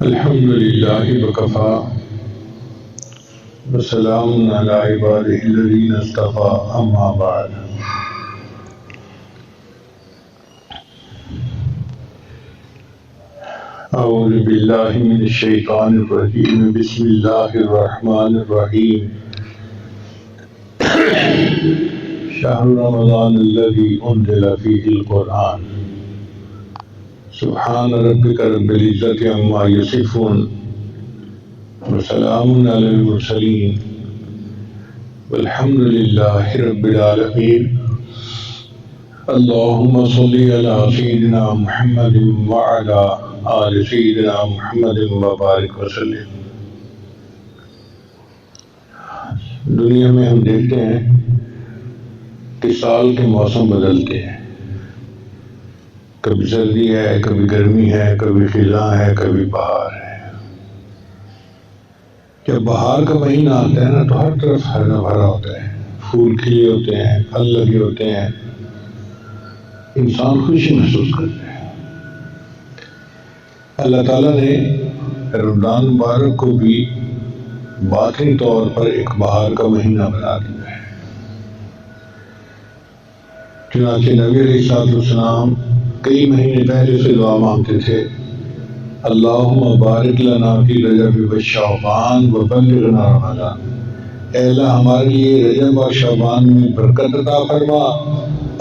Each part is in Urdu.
الحمد لله وكفى وسلام على عباده الذين اصطفى أما بعد أعوذ بالله من الشيطان الرجيم بسم الله الرحمن الرحيم شهر رمضان الذي أنزل فيه القرآن سبحان ربك رب العزة عما يصفون وسلام على المرسلين والحمد لله رب العالمين اللهم صل على سيدنا محمد وعلى آل سيدنا محمد وبارك وسلم۔ دنیا میں ہم دیکھتے ہیں کہ سال کے موسم بدلتے ہیں، کبھی سردی ہے، کبھی گرمی ہے، کبھی خزاں ہے، کبھی بہار ہے۔ جب بہار کا مہینہ آتا ہے نا تو ہر طرف ہرا بھرا ہوتا ہے، پھول کھلے ہوتے ہیں، پھل لگے ہوتے ہیں، انسان خوشی محسوس کرتا ہے۔ اللہ تعالیٰ نے رمضان مبارک کو بھی باطنی طور پر ایک بہار کا مہینہ بنا دیا ہے۔ چنانچہ نبی علیہ السلام کئی مہینے پہلے سے دعا مانگتے تھے، اللہم بارک لنا فی رجب و شعبان وبلغنا رمضان، اے اللہ ہمارے لیے رجب اور شعبان میں برکت عطا فرما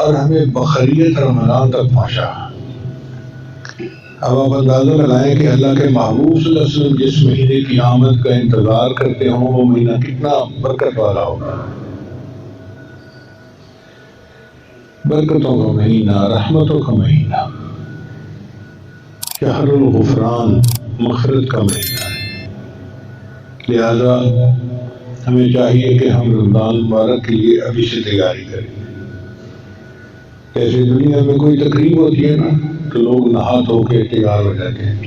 اور ہمیں بخیریت رمضان تک پہنچا۔ اب آپ اندازہ لگائیں کہ اللہ کے محبوب صلی اللہ علیہ وسلم جس مہینے کی آمد کا انتظار کرتے ہوں وہ مہینہ کتنا برکت والا ہوگا، برکتوں کا مہینہ، رحمتوں کا مہینہ، شہر الغفران، مغفرت کا مہینہ ہے۔ لہذا ہمیں چاہیے کہ ہم رمضان مبارک کے لیے ابھی سے تیاری کریں۔ ایسے دنیا میں کوئی تقریب ہوتی ہے نا تو لوگ نہا دھو کے تیار ہو جاتے ہیں۔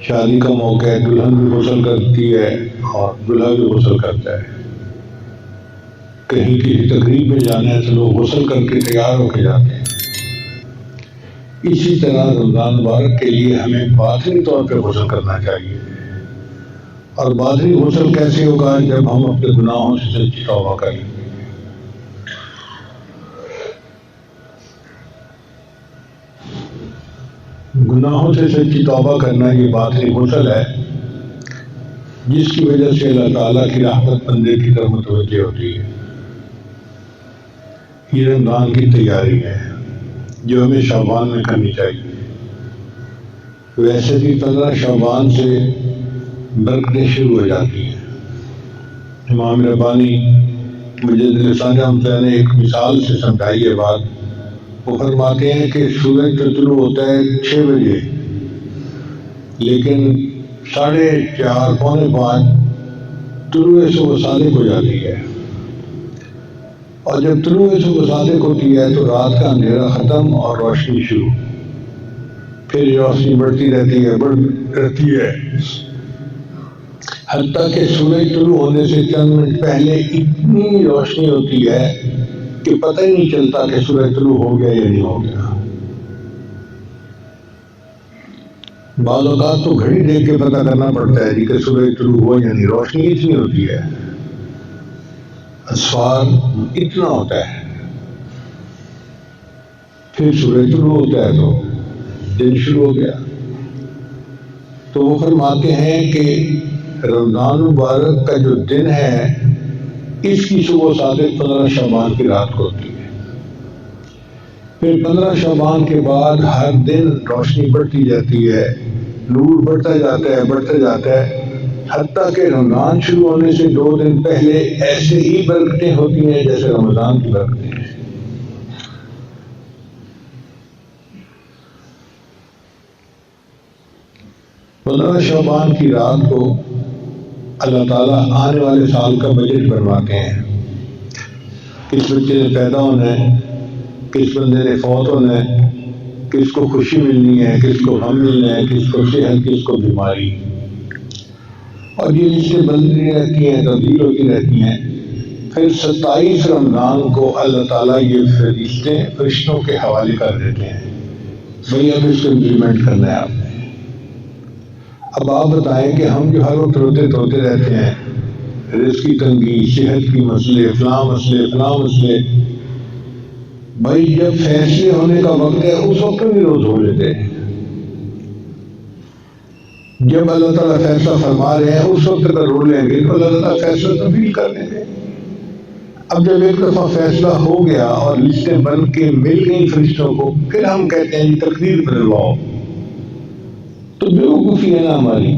شادی کا موقع ہے، دلہن بھی غسل کرتی ہے اور دلہا بھی غسل کرتا ہے۔ کہیں کسی تقریب میں جانا ہے تو لوگ غسل کر کے تیار ہو کے جاتے ہیں۔ اسی طرح رمضان مبارک کے لیے ہمیں باطنی طور پہ غسل کرنا چاہیے۔ اور باطنی غسل کیسے ہوگا؟ جب ہم اپنے گناہوں سے سچی توبہ کریں گے۔ گناہوں سے سچی توبہ کرنا یہ باطنی غسل ہے جس کی وجہ سے اللہ تعالیٰ کی رحمت بندے کی طرف متوجہ ہوتی ہے۔ یہ رمضان کی تیاری ہے جو ہمیں شعبان میں کرنی چاہیے۔ ویسے بھی 15 شعبان سے برکتیں شروع ہو جاتی ہیں۔ امام ربانی مجدد لسان رحمۃ اللہ نے ایک مثال سے سمجھائی ہے بات۔ وہ فرماتے ہیں کہ سورج تو طلوع ہوتا ہے 6 بجے، لیکن 4:30 پونے 5 طلوع صبح صادق ہو جاتی ہے، اور جب طلوع صبح صادق ہوتی ہے تو رات کا اندھیرا ختم اور روشنی شروع، پھر روشنی بڑھتی رہتی ہے حتیٰ کہ سورج طلوع ہونے سے چند منٹ پہلے اتنی روشنی ہوتی ہے کہ پتہ ہی نہیں چلتا کہ سورج طلوع ہو گیا یا نہیں ہو گیا۔ بعض اوقات تو گھڑی دیکھ کے پتہ کرنا پڑتا ہے کہ سورج طلوع ہوا یا نہیں، روشنی اتنی ہوتی ہے، اسفار اتنا ہوتا ہے۔ پھر سورج طلوع ہوتا ہے تو دن شروع ہو گیا۔ تو وہ فرماتے ہیں کہ رمضان مبارک کا جو دن ہے اس کی صبح صادق 15 شعبان کی رات کو ہوتی ہے۔ پھر 15 شعبان کے بعد ہر دن روشنی بڑھتی جاتی ہے، نور بڑھتا جاتا ہے حتیٰ کہ رمضان شروع ہونے سے 2 دن پہلے ایسے ہی برکتیں ہوتی ہیں جیسے رمضان کی برکتیں ہیں۔ پندرہ شعبان کی رات کو اللہ تعالیٰ آنے والے سال کا بجٹ بنواتے ہیں۔ کس بچے نے پیدا ہونا ہے، کس بندے نے فوت ہونا ہے، کس کو خوشی ملنی ہے، کس کو غم ملنا ہے، کس کو صحت، کس کو بیماری، اور یہ لسٹیں بنتی رہتی ہیں، تبدیل ہوتی رہتی ہیں۔ پھر 27 رمضان کو اللہ تعالیٰ یہ فرشتوں کے حوالے کر دیتے ہیں، بھئی اب اس کو امپلیمنٹ کرنا ہے آپ نے۔ اب آپ بتائیں کہ ہم جو ہر وقت روتے رہتے ہیں، رزق کی تنگی، صحت کی مسئلے، فلاں مسئلے، بھائی جب فیصلے ہونے کا وقت ہے اس وقت بھی روز ہو لیتے ہیں. جب اللہ تعالیٰ فیصلہ فرما رہے ہیں اس وقت اگر رو لیں گے تو اللہ تعالیٰ فیصلہ تبدیل کر دیں گے. اب جب ایک دفعہ فیصلہ ہو گیا اور لسٹیں بن کے مل گئی فرشتوں کو، پھر ہم کہتے ہیں تقدیر بدلواؤ، تو بیوقوفی ہے نا ہماری.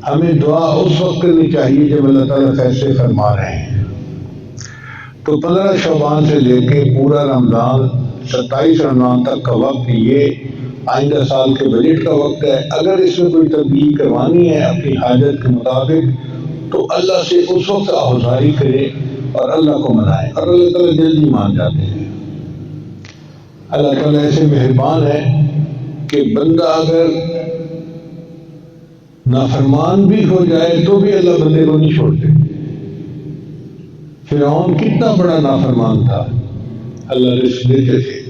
ہمیں دعا اس وقت کرنی چاہیے جب اللہ تعالیٰ فیصلے فرما رہے ہیں. تو 15 شعبان سے لے کے پورا رمضان 27 رمضان تک کا وقت یہ آئندہ سال کے بجٹ کا وقت ہے. اگر اس میں کوئی تبدیلی کروانی ہے اپنی حاجت کے مطابق تو اللہ سے اس وقت آہوزاری کرے اور اللہ کو منائے، اور اللہ تعالیٰ جلدی مان جاتے ہیں. اللہ تعالیٰ ایسے مہربان ہے کہ بندہ اگر نافرمان بھی ہو جائے تو بھی اللہ بندے کو نہیں چھوڑتے. فرعون کتنا بڑا نافرمان تھا، اللہ رزق دیتے تھے،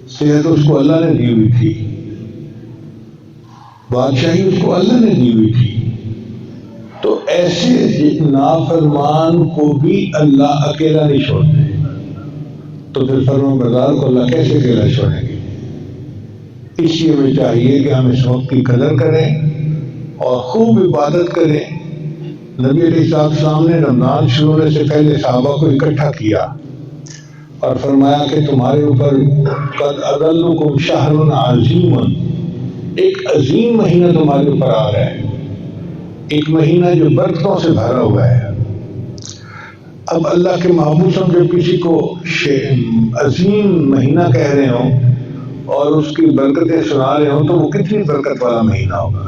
صحت اس کو اللہ نے دی ہوئی تھی، بادشاہی اس کو اللہ نے دی ہوئی تھی. تو ایسے نافرمان کو بھی اللہ اکیلا نہیں چھوڑتے. تو پھر فرمانبردار کو اللہ کیسے اکیلا چھوڑیں گے؟ اس لیے ہمیں چاہیے کہ ہم اس وقت کی قدر کریں اور خوب عبادت کریں. نبی علیہ السلام نے رمضان شروع ہونے سے پہلے صحابہ کو اکٹھا کیا اور فرمایا کہ تمہارے اوپر قد اضلکم شہر عظیم، ایک عظیم مہینہ تمہارے اوپر آ رہا ہے، ایک مہینہ جو برکتوں سے بھرا ہوا ہے. اب اللہ کے محبوب ہم جب کسی کو عظیم مہینہ کہہ رہے ہوں اور اس کی برکتیں سنا رہے ہوں تو وہ کتنی برکت والا مہینہ ہوگا.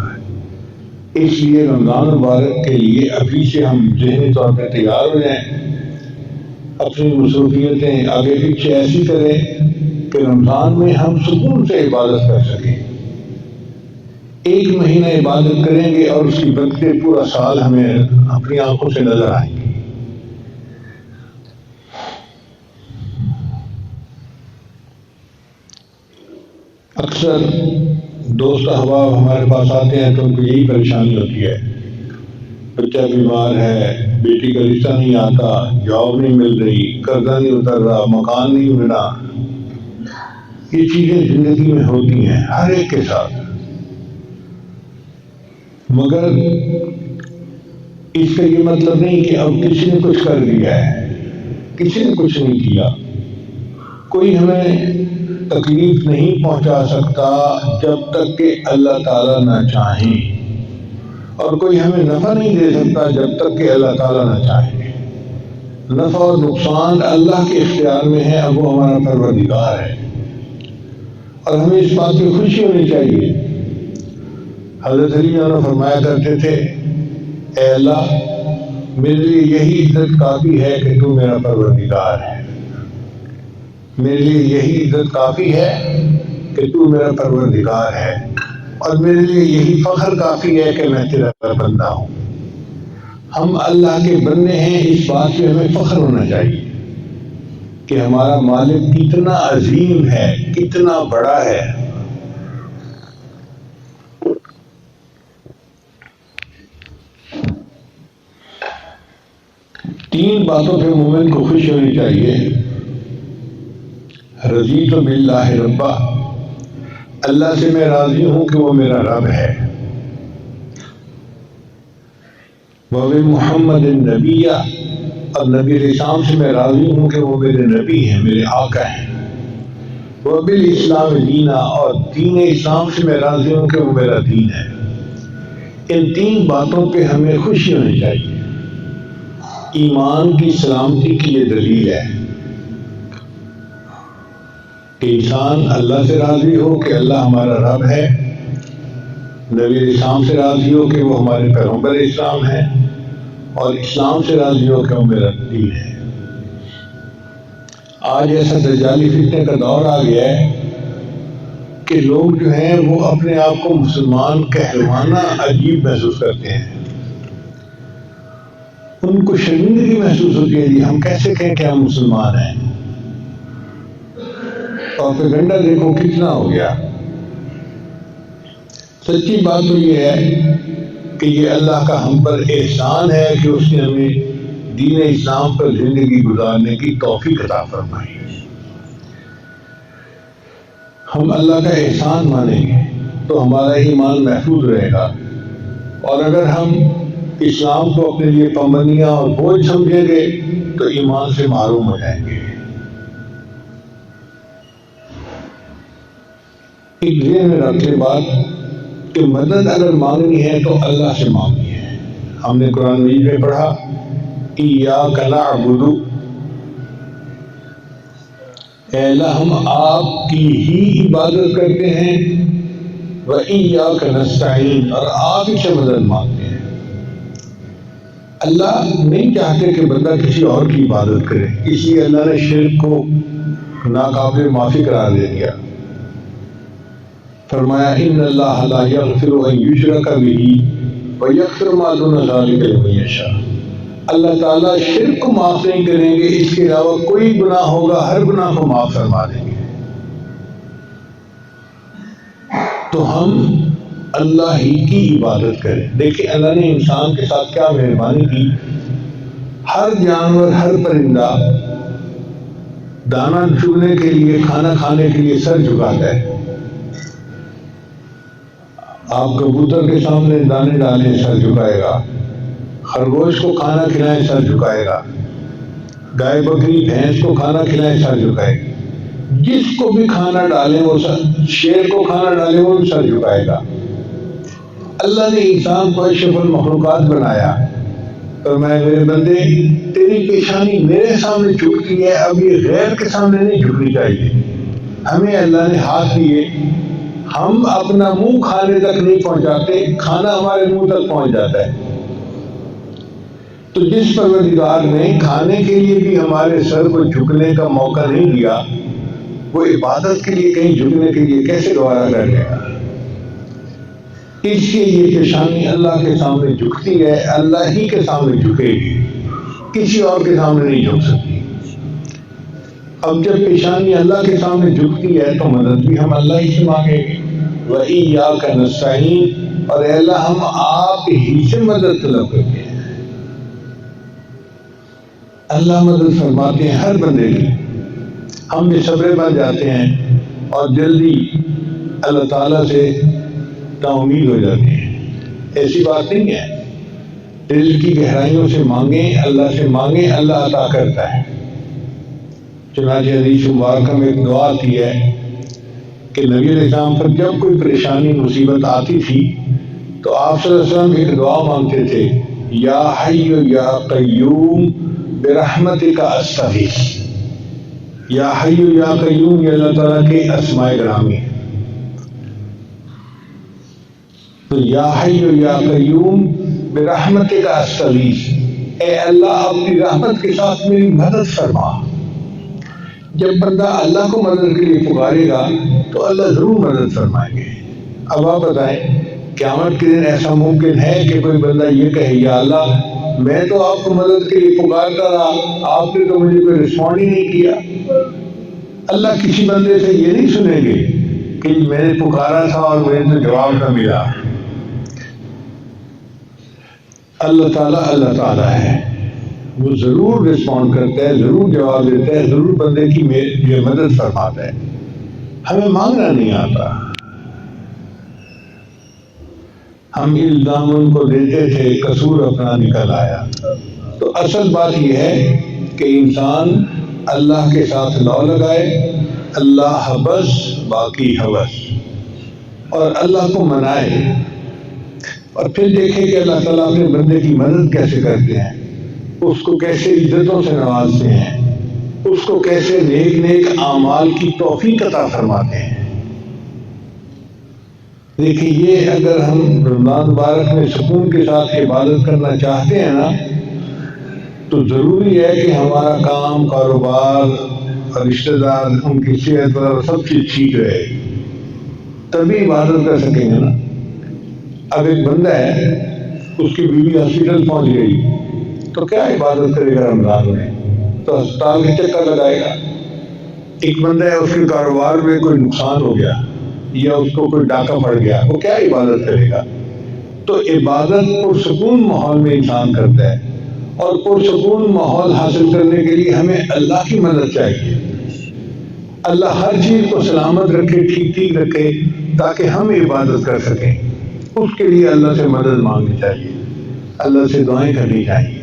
اس لیے رمضان مبارک کے لیے ابھی سے ہم ذہنی طور پہ تیار ہو جائیں، اپنی مصروفیتیں آگے پیچھے ایسی کریں کہ رمضان میں ہم سکون سے عبادت کر سکیں. ایک مہینہ عبادت کریں گے اور اس کی برکتیں پورا سال ہمیں اپنی آنکھوں سے نظر آئیں گی. اکثر دوست احباب ہمارے پاس آتے ہیں تو ان کو یہی پریشانی ہوتی ہے، بچہ بیمار ہے، بیٹی کا رشتہ نہیں آتا، جاب نہیں مل رہی، قرضہ نہیں اتر رہا، مکان نہیں ملا. یہ چیزیں زندگی میں ہوتی ہیں ہر ایک کے ساتھ، مگر اس کا یہ مطلب نہیں کہ اب کسی نے کچھ کر دیا ہے. کسی نے کچھ نہیں کیا. کوئی ہمیں تکلیف نہیں پہنچا سکتا جب تک کہ اللہ تعالیٰ نہ چاہیں، اور کوئی ہمیں نفع نہیں دے سکتا جب تک کہ اللہ تعالیٰ نہ چاہے. نفع اور نقصان اللہ کے اختیار میں ہے، اب وہ ہمارا پروردگار ہے اور ہمیں اس بات کی خوشی ہونی چاہیے. حضرت علی فرمایا کرتے تھے، اے اللہ میرے لیے یہی عزت کافی ہے کہ تو میرا پروردگار ہے، میرے لیے یہی عزت کافی ہے کہ تو میرا پروردگار ہے، اور میرے لیے یہی فخر کافی ہے کہ میں تیرا بندہ ہوں. ہم اللہ کے بندے ہیں، اس بات پہ ہمیں فخر ہونا چاہیے کہ ہمارا مالک کتنا عظیم ہے، کتنا بڑا ہے. تین باتوں پہ مومن کو خوش ہونی چاہیے. رضیت باللہ ربا، اللہ سے میں راضی ہوں کہ وہ میرا رب ہے. وبمحمد النبی، اور نبی علیہ السلام سے میں راضی ہوں کہ وہ میرے نبی ہیں، میرے آقا ہیں. وبالاسلام دینا، اور دین اسلام سے میں راضی ہوں کہ وہ میرا دین ہے. ان تین باتوں پہ ہمیں خوشی ہونی چاہیے. ایمان کی سلامتی کی یہ دلیل ہے کہ انسان اللہ سے راضی ہو کہ اللہ ہمارا رب ہے، نبی اسلام سے راضی ہو کہ وہ ہمارے پیغمبر اسلام ہیں، اور اسلام سے راضی ہو کہ وہ میرا دین ہے. آج ایسا دجالی فتنے کا دور آ گیا ہے کہ لوگ جو ہیں وہ اپنے آپ کو مسلمان کہلوانا عجیب محسوس کرتے ہیں. ان کو شرمندگی محسوس ہوتی ہے، جی ہم کیسے کہیں کہ ہم مسلمان ہیں. پروپیگنڈا دیکھو کتنا ہو گیا. سچی بات تو یہ ہے کہ یہ اللہ کا ہم پر احسان ہے کہ اس نے ہمیں دین اسلام پر زندگی گزارنے کی توفیق عطا فرمائی۔ ہم اللہ کا احسان مانیں گے تو ہمارا ایمان محفوظ رہے گا، اور اگر ہم اسلام کو اپنے لیے پابندیاں اور بوجھ سمجھیں گے تو ایمان سے محروم ہو جائیں گے۔ ایک ذہن میں رکھ لیں بات کہ مدد اگر مانگنی ہے تو اللہ سے مانگنی ہے۔ ہم نے قرآن مجید میں پڑھا ایاک نعبد، اے اللہ ہم آپ کی ہی عبادت کرتے ہیں، وَإِيَّاكَ نَسْتَعِينُ، اور آپ ہی سے مدد مانگتے ہیں۔ اللہ نہیں چاہتے کہ بندہ کسی اور کی عبادت کرے، اس لیے اللہ نے شرک کو ناقابل معافی قرار دے دیا۔ فرمایا ان اللہ لا یغفر ان یشرک بہ ویغفر ما دون ذلک لمن یشاء، اللہ تعالیٰ شرک کو معاف نہیں کریں گے، اس کے علاوہ کوئی گناہ ہوگا ہر گناہ کو معاف فرما دیں گے۔ تو ہم اللہ ہی کی عبادت کریں۔ دیکھیں اللہ نے انسان کے ساتھ کیا مہربانی کی، ہر جانور ہر پرندہ دانا چگنے کے لیے کھانا کھانے کے لیے سر جھکاتا ہے۔ آپ کبوتر کے سامنے دانے ڈالیں سر جھکائے گا، خرگوش کو کھانا کھلائیں سر جھکائے گا، گائے بکری بھینس کو کھانا کھلائیں سر جھکائے گا، جس کو بھی کھانا ڈالیں وہ شیر کو کھانا ڈالیں وہ سر جھکائے گا۔ اللہ نے انسان کو اشرف المخلوقات بنایا، فرمایا میرے بندے تیری پیشانی میرے سامنے جھکتی ہے، اب یہ غیر کے سامنے نہیں جھکنی چاہیے۔ ہمیں اللہ نے ہاتھ دیے، ہم اپنا منہ کھانے تک نہیں پہنچاتے، کھانا ہمارے منہ تک پہنچ جاتا ہے۔ تو جس پروردگار نے کھانے کے لیے بھی ہمارے سر کو جھکنے کا موقع نہیں دیا، وہ عبادت کے لیے کہیں جھکنے کے لیے کیسے گوارا کر لے گا؟ اس لیے یہ پیشانی اللہ کے سامنے جھکتی ہے، اللہ ہی کے سامنے جھکے گی، کسی اور کے سامنے نہیں جھک سکتی۔ اب جب پیشانی اللہ کے سامنے جھکتی ہے تو مدد بھی ہم اللہ ہی سے مانگیں گے۔ وَإِيَّاكَ نَسْتَعِينُ، اور اے اللہ ہم آپ ہی سے مدد طلب کرتے ہیں۔ اللہ مدد فرماتے ہیں ہر بندے کی، ہم بھی صبر بن جاتے ہیں اور جلدی اللہ تعالیٰ سے نا امید ہو جاتے ہیں۔ ایسی بات نہیں ہے، دل کی گہرائیوں سے مانگیں، اللہ سے مانگیں، اللہ عطا کرتا ہے۔ چنانچہ حدیث مبارکہ میں ایک دعا آتی ہے کہ نبی علیہ السلام پر جب کوئی پریشانی مصیبت آتی تھی تو آپ صلی اللہ علیہ وسلم ایک دعا مانگتے تھے، یا حی یا قیوم برحمتک استغیث۔ یا حی یا قیوم یہ اللہ تعالیٰ کے اسماء گرامی ہے۔ تو یا حی یا قیوم برحمتک استغیث، اے اللہ اپنی رحمت کے ساتھ میری مدد فرما۔ جب بندہ اللہ کو مدد کے لیے پکارے گا تو اللہ ضرور مدد فرمائیں گے۔ اب آپ بتائیں قیامت کے دن ایسا ممکن ہے کہ کوئی بندہ یہ کہے یا اللہ میں تو آپ کو مدد کے لیے پکارتا رہا، آپ نے تو مجھے کوئی رسپونڈ ہی نہیں کیا؟ اللہ کسی بندے سے یہ نہیں سنیں گے کہ میں نے پکارا تھا اور مجھے تو جواب نہ ملا۔ اللہ تعالیٰ ہے، وہ ضرور رسپونڈ کرتا ہے، ضرور جواب دیتا ہے، ضرور بندے کی یہ مدد فرماتا ہے۔ ہمیں مانگنا نہیں آتا، ہم الزام ان کو دیتے تھے، قصور اپنا نکل آیا۔ تو اصل بات یہ ہے کہ انسان اللہ کے ساتھ لو لگائے، اللہ بس باقی حوث، اور اللہ کو منائے، اور پھر دیکھیں کہ اللہ تعالیٰ اپنے بندے کی مدد کیسے کرتے ہیں، اس کو کیسے عزتوں سے نوازتے ہیں، اس کو کیسے نیک نیک اعمال کی توفیق عطا فرماتے ہیں۔ دیکھیں یہ اگر ہم رمضان مبارک میں سکون کے ساتھ عبادت کرنا چاہتے ہیں نا تو ضروری ہے کہ ہمارا کام، کاروبار اور رشتہ دار، ان کی صحت وغیرہ سب چیز ٹھیک رہے، تبھی عبادت کر سکیں گے نا۔ اب ایک بندہ ہے، اس کی بیوی ہاسپٹل پہنچ گئی تو کیا عبادت کرے گا رمضان میں؟ تو ہسپتال کے چکر لگائے گا۔ ایک بندہ ہے، اس کے کاروبار میں کوئی نقصان ہو گیا یا اس کو کوئی ڈاکہ پڑ گیا، وہ کیا عبادت کرے گا؟ تو عبادت پرسکون ماحول میں انسان کرتا ہے، اور پرسکون ماحول حاصل کرنے کے لیے ہمیں اللہ کی مدد چاہیے۔ اللہ ہر چیز کو سلامت رکھے، ٹھیک ٹھیک رکھے، تاکہ ہم عبادت کر سکیں۔ اس کے لیے اللہ سے مدد مانگنی چاہیے، اللہ سے دعائیں کرنی چاہیے۔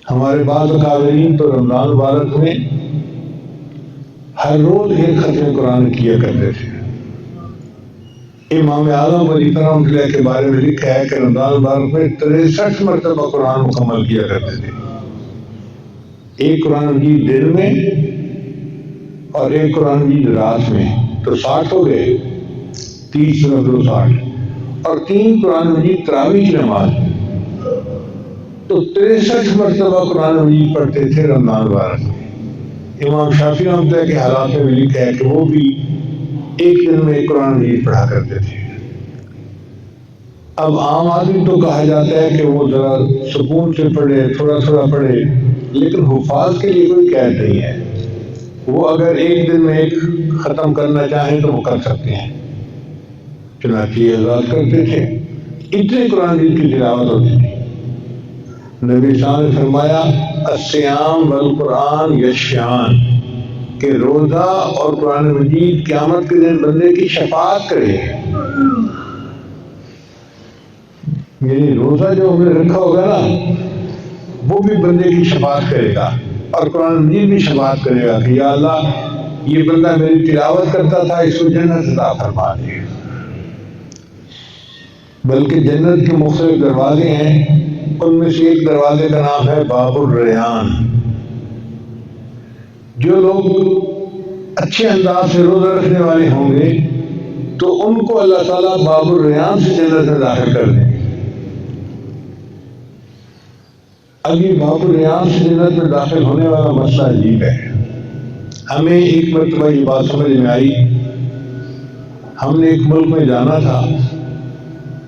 ہمارے بعض اکابرین تو رمضان مبارک میں ہر روز ایک ختم قرآن کیا کرتے تھے۔ امام اعظم ولی رحمۃ اللہ کے بارے میں لکھا ہے کہ رمضان مبارک میں 63 مرتبہ قرآن مکمل کیا کرتے تھے، ایک قرآن مجید دن میں اور ایک قرآن مجید رات میں، تو 60 ہو گئے، 30 × 2 60، اور 3 قرآن مجید تراویح کی نماز میں، تو 63 مرتبہ قرآن مجید پڑھتے تھے رمضان مبارک میں۔ امام شافعی رحمۃ اللہ کے حالات میں لکھا ہے کہ وہ بھی ایک دن میں ایک قرآن مجید پڑھا کرتے تھے۔ اب عام آدمی تو کہا جاتا ہے کہ وہ ذرا سکون سے پڑھے، تھوڑا تھوڑا پڑھے، لیکن حفاظ کے لیے کوئی قید نہیں ہے، وہ اگر ایک دن میں ایک ختم کرنا چاہیں تو وہ کر سکتے ہیں۔ چنانچہ یہ حضرات کرتے تھے، اتنے قرآن مجید کی تلاوت ہوتی تھی۔ نبی صلی اللہ علیہ وسلم نے فرمایا الصیام والقرآن یشفعان، کہ روزہ اور قرآن مجید قیامت کے دن بندے کی شفاعت کرے گا۔ یعنی روزہ جو ہم نے رکھا ہوگا نا، وہ بھی بندے کی شفاعت کرے گا، اور قرآن مجید بھی شفاعت کرے گا کہ یا اللہ یہ بندہ میری تلاوت کرتا تھا، اس کو جنت عطا فرما دے۔ بلکہ جنت کے مختلف دروازے ہیں، ان میں سے ایک دروازے کا نام ہے باب الریان۔ جو لوگ اچھے انداز سے روزہ رکھنے والے ہوں گے تو ان کو اللہ تعالیٰ باب الریان سے جنت میں داخل کر دیں گے۔ اب یہ باب الریان سے جنت میں داخل ہونے والا مسئلہ عجیب ہے۔ ہمیں ایک مرتبہ یہ بات سمجھ میں آئی، ہم نے ایک ملک میں جانا تھا،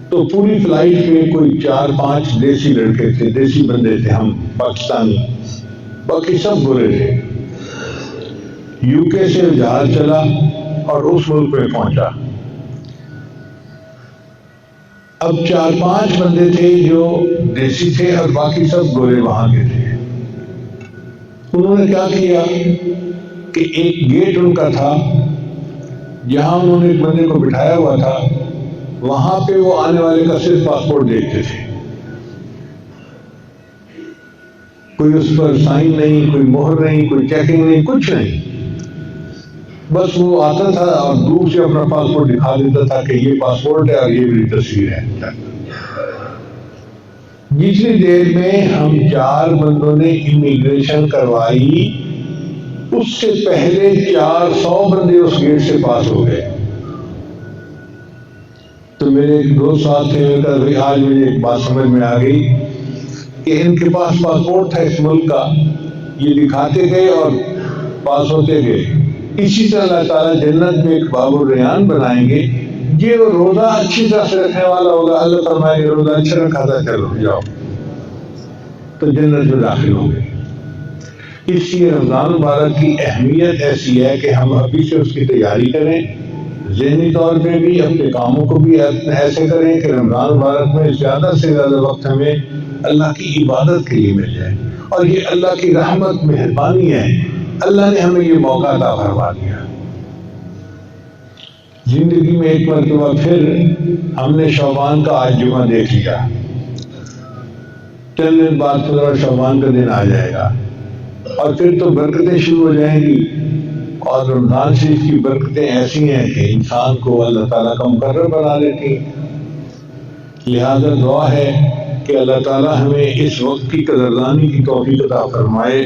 تو پوری فلائٹ پہ کوئی 4-5 دیسی لڑکے تھے، دیسی بندے تھے، ہم پاکستانی، باقی سب گورے تھے۔ UK سے جہاز چلا اور اس ملک پہ پہنچا۔ اب 4-5 بندے تھے جو دیسی تھے اور باقی سب گورے وہاں کے تھے۔ انہوں نے کیا کیا کہ ایک گیٹ ان کا تھا جہاں انہوں نے ایک بندے کو بٹھایا ہوا تھا، وہاں پہ وہ آنے والے کا صرف پاسپورٹ دیکھتے تھے، کوئی اس پر سائن نہیں، کوئی مہر نہیں، کوئی چیکنگ نہیں، کچھ نہیں۔ بس وہ آتا تھا اور دور سے اپنا پاسپورٹ دکھا دیتا تھا کہ یہ پاسپورٹ ہے اور یہ میری تصویر ہے۔ جتنی دیر میں ہم 4 بندوں نے امیگریشن کروائی، اس سے پہلے 400 بندے اس گیٹ سے پاس ہو گئے۔ تو میرے ایک دوست صاحب تھے، میں کہا بھائی آج مجھے ایک بات سمجھ میں آ گئی کہ ان کے پاس پاسپورٹ تھا اس ملک کا، یہ دکھاتے گئے اور پاس ہوتے گئے۔ اسی طرح اللہ تعالیٰ جنت میں ایک باب الریان بنائیں گے، یہ روزہ اچھی طرح سے رکھنے والا ہوگا، اللہ فرمائے گا روزہ اچھا رکھا تھا، چلو جاؤ، تو جنت میں داخل ہوں گے۔ اس لیے رمضان مبارک کی اہمیت ایسی ہے کہ ہم ابھی سے اس کی تیاری کریں، ذہنی طور پہ بھی، اپنے کاموں کو بھی ایسے کریں کہ رمضان مبارک میں زیادہ سے زیادہ وقت ہمیں اللہ کی عبادت کے لیے مل جائے۔ اور یہ اللہ کی رحمت، مہربانی ہے، اللہ نے ہمیں یہ موقع عطا فرما دیا۔ زندگی میں ایک مرتبہ پھر ہم نے شعبان کا آج جمعہ دیکھ لیا، چند دن بعد 15 شعبان کا دن آ جائے گا، اور پھر تو برکتیں شروع ہو جائیں گی۔ اور رمضان شریف کی برکتیں ایسی ہیں کہ انسان کو اللہ تعالیٰ کا مقرر بنا دیتی ہیں۔ لہذا دعا ہے کہ اللہ تعالیٰ ہمیں اس وقت کی قدردانی کی توفیق عطا فرمائے،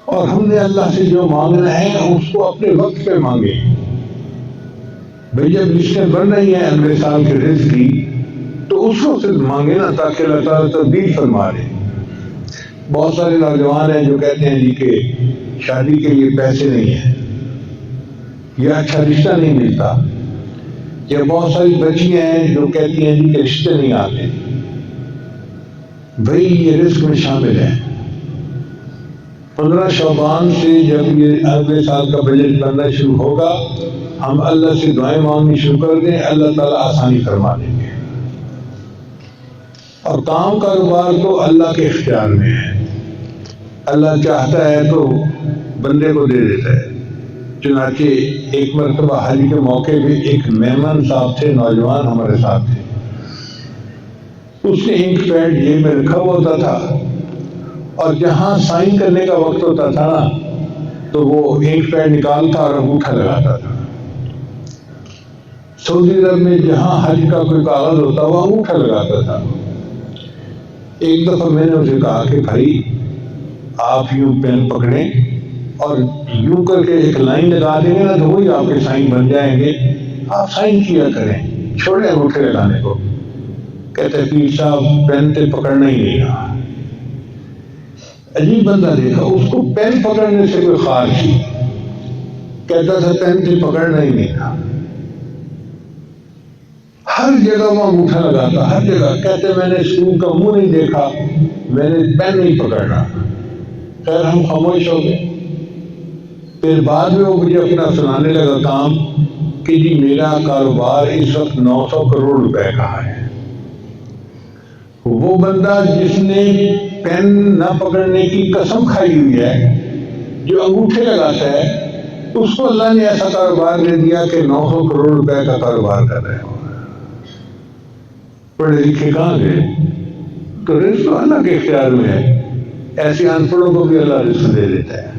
اور ہم نے اللہ سے جو مانگنا ہے اس کو اپنے وقت پہ مانگے۔ بھئی جب لسٹیں بن رہی ہیں اگلے سال کے رزق کی، تو اس وقت مانگے نا، تاکہ اللہ تعالیٰ تبدیل فرما دے۔ بہت سارے نوجوان ہیں جو کہتے ہیں جی کہ شادی کے لیے پیسے نہیں ہیں، یا اچھا رشتہ نہیں ملتا، یا بہت ساری بچیاں ہیں جو کہتی ہیں جی کہ رشتے نہیں آتے۔ بھئی یہ رزق میں شامل ہے، 15 شعبان سے جب یہ اگلے سال کا بجٹ بننا شروع ہوگا، ہم اللہ سے دعائیں مانگنی شروع کر دیں، اللہ تعالیٰ آسانی فرما دیں گے۔ اور کام کاروبار تو اللہ کے اختیار میں ہے، اللہ چاہتا ہے تو بندے کو دے دیتا ہے۔ چنانچہ ایک مرتبہ حج کے موقع پہ ایک مہمان صاحب تھے، نوجوان ہمارے ساتھ تھے، اس نے انک پیڈ جیب میں رکھا ہوا ہوتا تھا، اور جہاں سائن کرنے کا وقت ہوتا تھا نا تو وہ انک پیڈ نکالتا اور انگوٹھا لگاتا تھا۔ سعودی عرب میں جہاں حج کا کوئی کاغذ ہوتا وہ انگوٹھا لگاتا تھا۔ ایک دفعہ میں نے اسے کہا کہ بھائی آپ یوں پین پکڑیں اور یوں کر کے ایک لائن لگا دیں گے نا تو وہی آپ کے سائن بن جائیں گے، آپ سائن کیا کریں، چھوڑیں انگوٹھے لگانے کو۔ کہتے پیر صاحب پین سے پکڑنا ہی نہیں آ۔ عجیب بندہ دیکھا، اس کو پین پکڑنے سے کوئی خار تھی، کہتا تھا پین سے پکڑنا ہی نہیں تھا، ہر جگہ وہ انگوٹھا لگاتا، ہر جگہ۔ کہتے میں نے اسکول کا منہ نہیں دیکھا، میں نے پین نہیں پکڑنا۔ خیر ہم خاموش ہو گئے۔ پھر بعد میں وہ مجھے اپنا سنانے لگا کام کہ جی میرا کاروبار اس وقت 900 کروڑ روپے کا ہے۔ وہ بندہ جس نے پین نہ پکڑنے کی قسم کھائی ہوئی ہے، جو انگوٹھے لگاتا ہے، اس کو اللہ نے ایسا کاروبار دے دیا کہ 900 کروڑ روپے کا کاروبار کر رہے ہو۔ پڑھے لکھے کہاں گئے؟ تو رزق اللہ کے اختیار میں ہے، ایسے ان پڑھوں کو بھی اللہ رزق دے دیتا ہے۔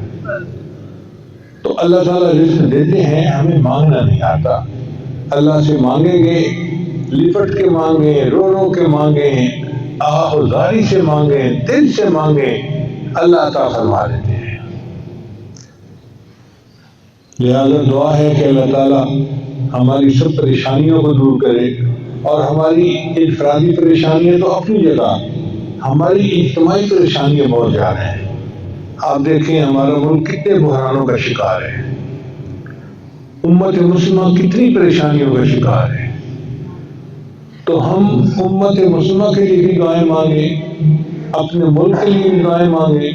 تو اللہ تعالیٰ رزق دیتے ہیں، ہمیں مانگنا نہیں آتا۔ اللہ سے مانگیں گے، لپٹ کے مانگیں، رو رو کے مانگیں، آہوزاری سے مانگیں، دل سے مانگیں، اللہ عطا فرما دیتے ہیں۔ لہذا دعا ہے کہ اللہ تعالیٰ ہماری سب پریشانیوں کو دور کرے، اور ہماری انفرادی پریشانیاں تو اپنی جگہ، ہماری اجتماعی پریشانیاں بہت زیادہ ہیں۔ آپ دیکھیں ہمارا ملک کتنے بحرانوں کا شکار ہے، امت مسلمہ کتنی پریشانیوں کا شکار ہے۔ تو ہم امت مسلمہ کے لیے بھی دعائیں مانگیں، اپنے ملک کے لیے بھی دعائیں مانگیں۔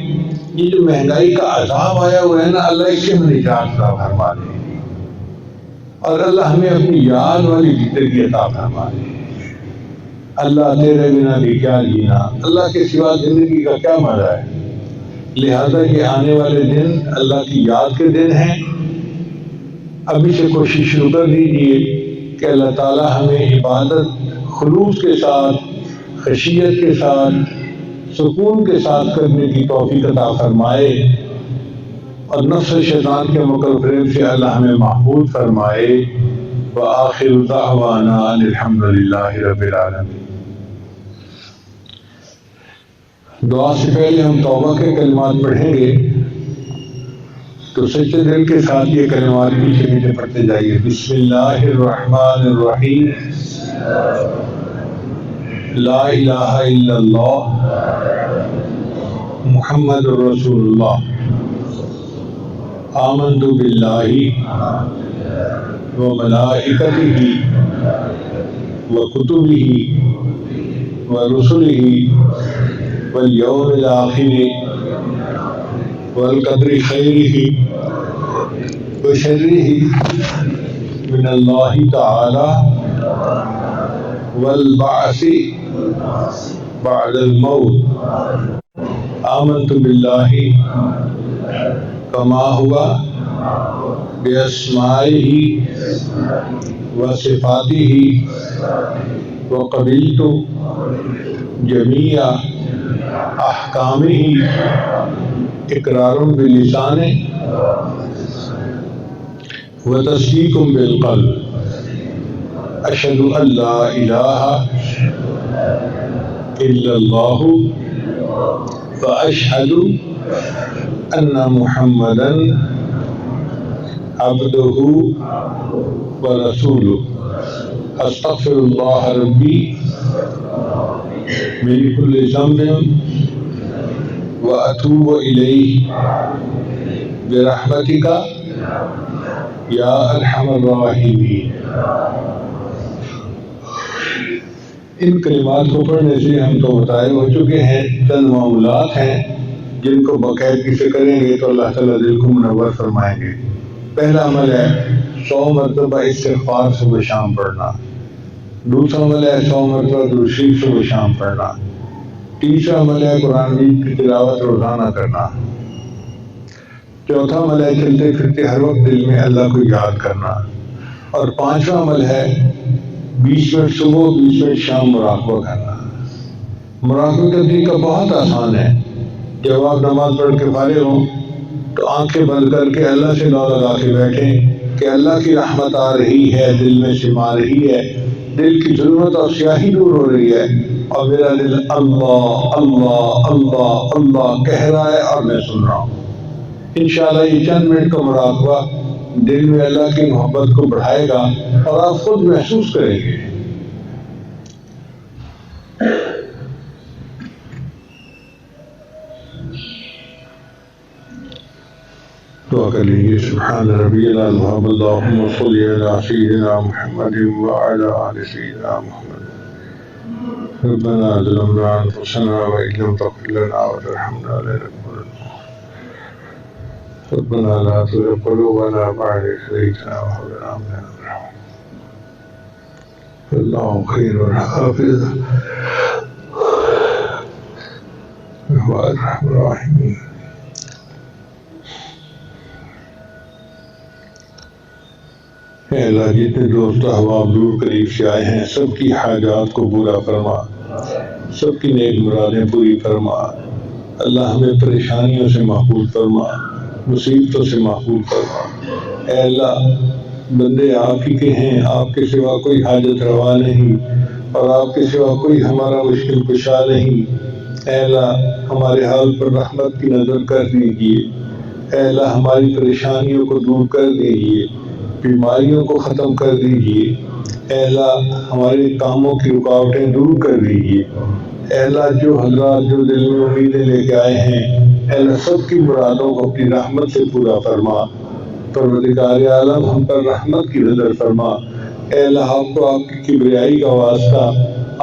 یہ جو مہنگائی کا عذاب آیا ہوا ہے نا، اللہ اس سے نجات عطا فرما دے، اور اللہ ہمیں اپنی یاد والی زندگی عطا فرما دے۔ اللہ تیرے بنا بھی کیا جینا، اللہ کے سوا زندگی کا کیا مزہ ہے۔ لہذا یہ آنے والے دن اللہ کی یاد کے دن ہیں، ابھی سے کوشش شروع کر دیجیے کہ اللہ تعالیٰ ہمیں عبادت خلوص کے ساتھ، خشیت کے ساتھ، سکون کے ساتھ کرنے کی توفیق عطا فرمائے، اور نفس شیطان کے مکر و فریب سے اللہ ہمیں محفوظ فرمائے۔ وآخر دعوانا ان الحمد للہ رب العالمین۔ دعا سے پہلے ہم توبہ کے کلمات پڑھیں گے، تو سچے دل کے ساتھ یہ کلمات پیچھے پیچھے پڑھتے جائیے۔ بسم اللہ الرحمن الرحیم، لا الہ الا اللہ محمد رسول اللہ، آمنت باللہ وملائکتہ وکتبہ ورسلہ والیوم الآخر والقدر خیرہ وشرہ من اللہ تعالی والبعث بعد الموت، آمنت باللہ کما ہوا باسمائہ وصفاتہ وقبلت جمیع احکامہ اقرار باللسان وتصدیق بالقلب، اشہد ان لا الہ الا اللہ واشہد ان محمدا عبدہ ورسولہ، استغفر اللہ ربی من کل ذنب واتوب الیہ برحمتک یا ارحم الراحمین۔ ان کلمات کو پڑھنے سے ہم تو متعارف ہو چکے ہیں، چند معمولات ہیں جن کو باقاعدگی سے کریں گے تو اللہ تعالیٰ دل کو منور فرمائیں گے۔ پہلا عمل ہے 100 مرتبہ استغفار صبح شام پڑھنا، دوسرا عمل ہے 100 مرتبہ درود شریف صبح شام پڑھنا، تیسرا عمل ہے قرآن مجید کی تلاوت روزانہ کرنا، چوتھا عمل ہے چلتے پھرتے ہر وقت دل میں اللہ کو یاد کرنا، اور پانچواں عمل ہے 20 منٹ صبح 20 منٹ شام مراقبہ کرنا۔ مراقبہ کا طریقہ بہت آسان ہے۔ جب آپ نماز پڑھ کے فارغ ہوں تو آنکھیں بند کر کے اللہ سے لو لگا کے بیٹھیں کہ اللہ کی رحمت آ رہی ہے، دل میں سما رہی ہے، دل کی ظلمت اور سیاہی دور ہو رہی ہے، اور میرا دل اللہ اللہ اللہ اللہ کہہ رہا ہے اور میں سن رہا ہوں۔ انشاءاللہ یہ چند منٹ کا مراقبہ دل میں اللہ کی محبت کو بڑھائے گا اور آپ خود محسوس کریں گے۔ دعا کر لیجیے۔ سبحان ربی العظیم اللہم صلی علی سیدنا محمد وعلی آل سیدنا محمد ربنا ظلمنا انفسنا وإن لم تغفر لنا وترحمنا لنكونن ربنا لا تزغ قلوبنا بعد إذ هديتنا وهب لنا من لدنك رحمة والله خير حافظا وهو أرحم الراحمين۔ اے اللہ جتنے دوست احباب دور قریب سے آئے ہیں سب کی حاجات کو پورا فرما، سب کی نیک مرادیں پوری فرما۔ اللہ ہمیں پریشانیوں سے محفوظ فرما، مصیبتوں سے محفوظ فرما۔ اے اللہ بندے آپ ہی کے ہیں، آپ کے سوا کوئی حاجت روا نہیں اور آپ کے سوا کوئی ہمارا مشکل کشا نہیں۔ اے اللہ ہمارے حال پر رحمت کی نظر کر دیجیے۔ اے اللہ ہماری پریشانیوں کو دور کر دیجیے، بیماریوں کو ختم کر دیجیے۔ اے اللہ ہمارے کاموں کی رکاوٹیں دور کر دیجیے۔ اے اللہ جو حضرات جو دل میں امیدیں لے کے آئے ہیں اے اللہ سب کی مرادوں کو اپنی رحمت سے پورا فرما۔ پروردگار عالم ہم پر رحمت کی نظر فرما۔ اے اللہ آپ کو آپ کی کبریائی کا واسطہ،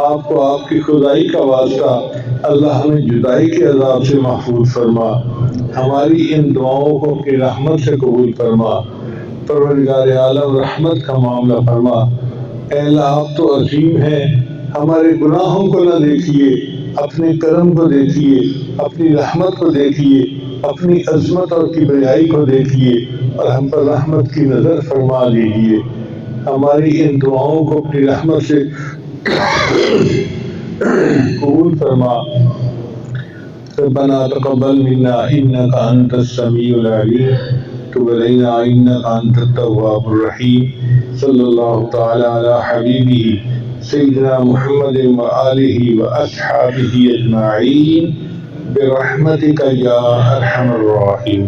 آپ کو آپ کی خدائی کا واسطہ، اللہ ہمیں جدائی کے عذاب سے محفوظ فرما۔ ہماری ان دعاؤں کو اپنی رحمت سے قبول فرما۔ پروردگار عالم رحمت کا معاملہ فرما۔ اے اللہ آپ تو عظیم ہیں، ہمارے گناہوں کو نہ دیکھیے، اپنے کرم کو دیکھیے، اپنی رحمت کو دیکھیے، اپنی عظمت اور کبریائی کو دیکھیے اور ہم پر رحمت کی نظر فرما دیجیے۔ ہماری ان دعاؤں کو اپنی رحمت سے قبول فرما۔ ربنا تقبل منا انك انت السميع العليم تب علينا انك انت التواب الرحيم صلى الله تعالى على حبيبه سيدنا محمد وآله وأصحابه أجمعين برحمتك يا أرحم الراحمين۔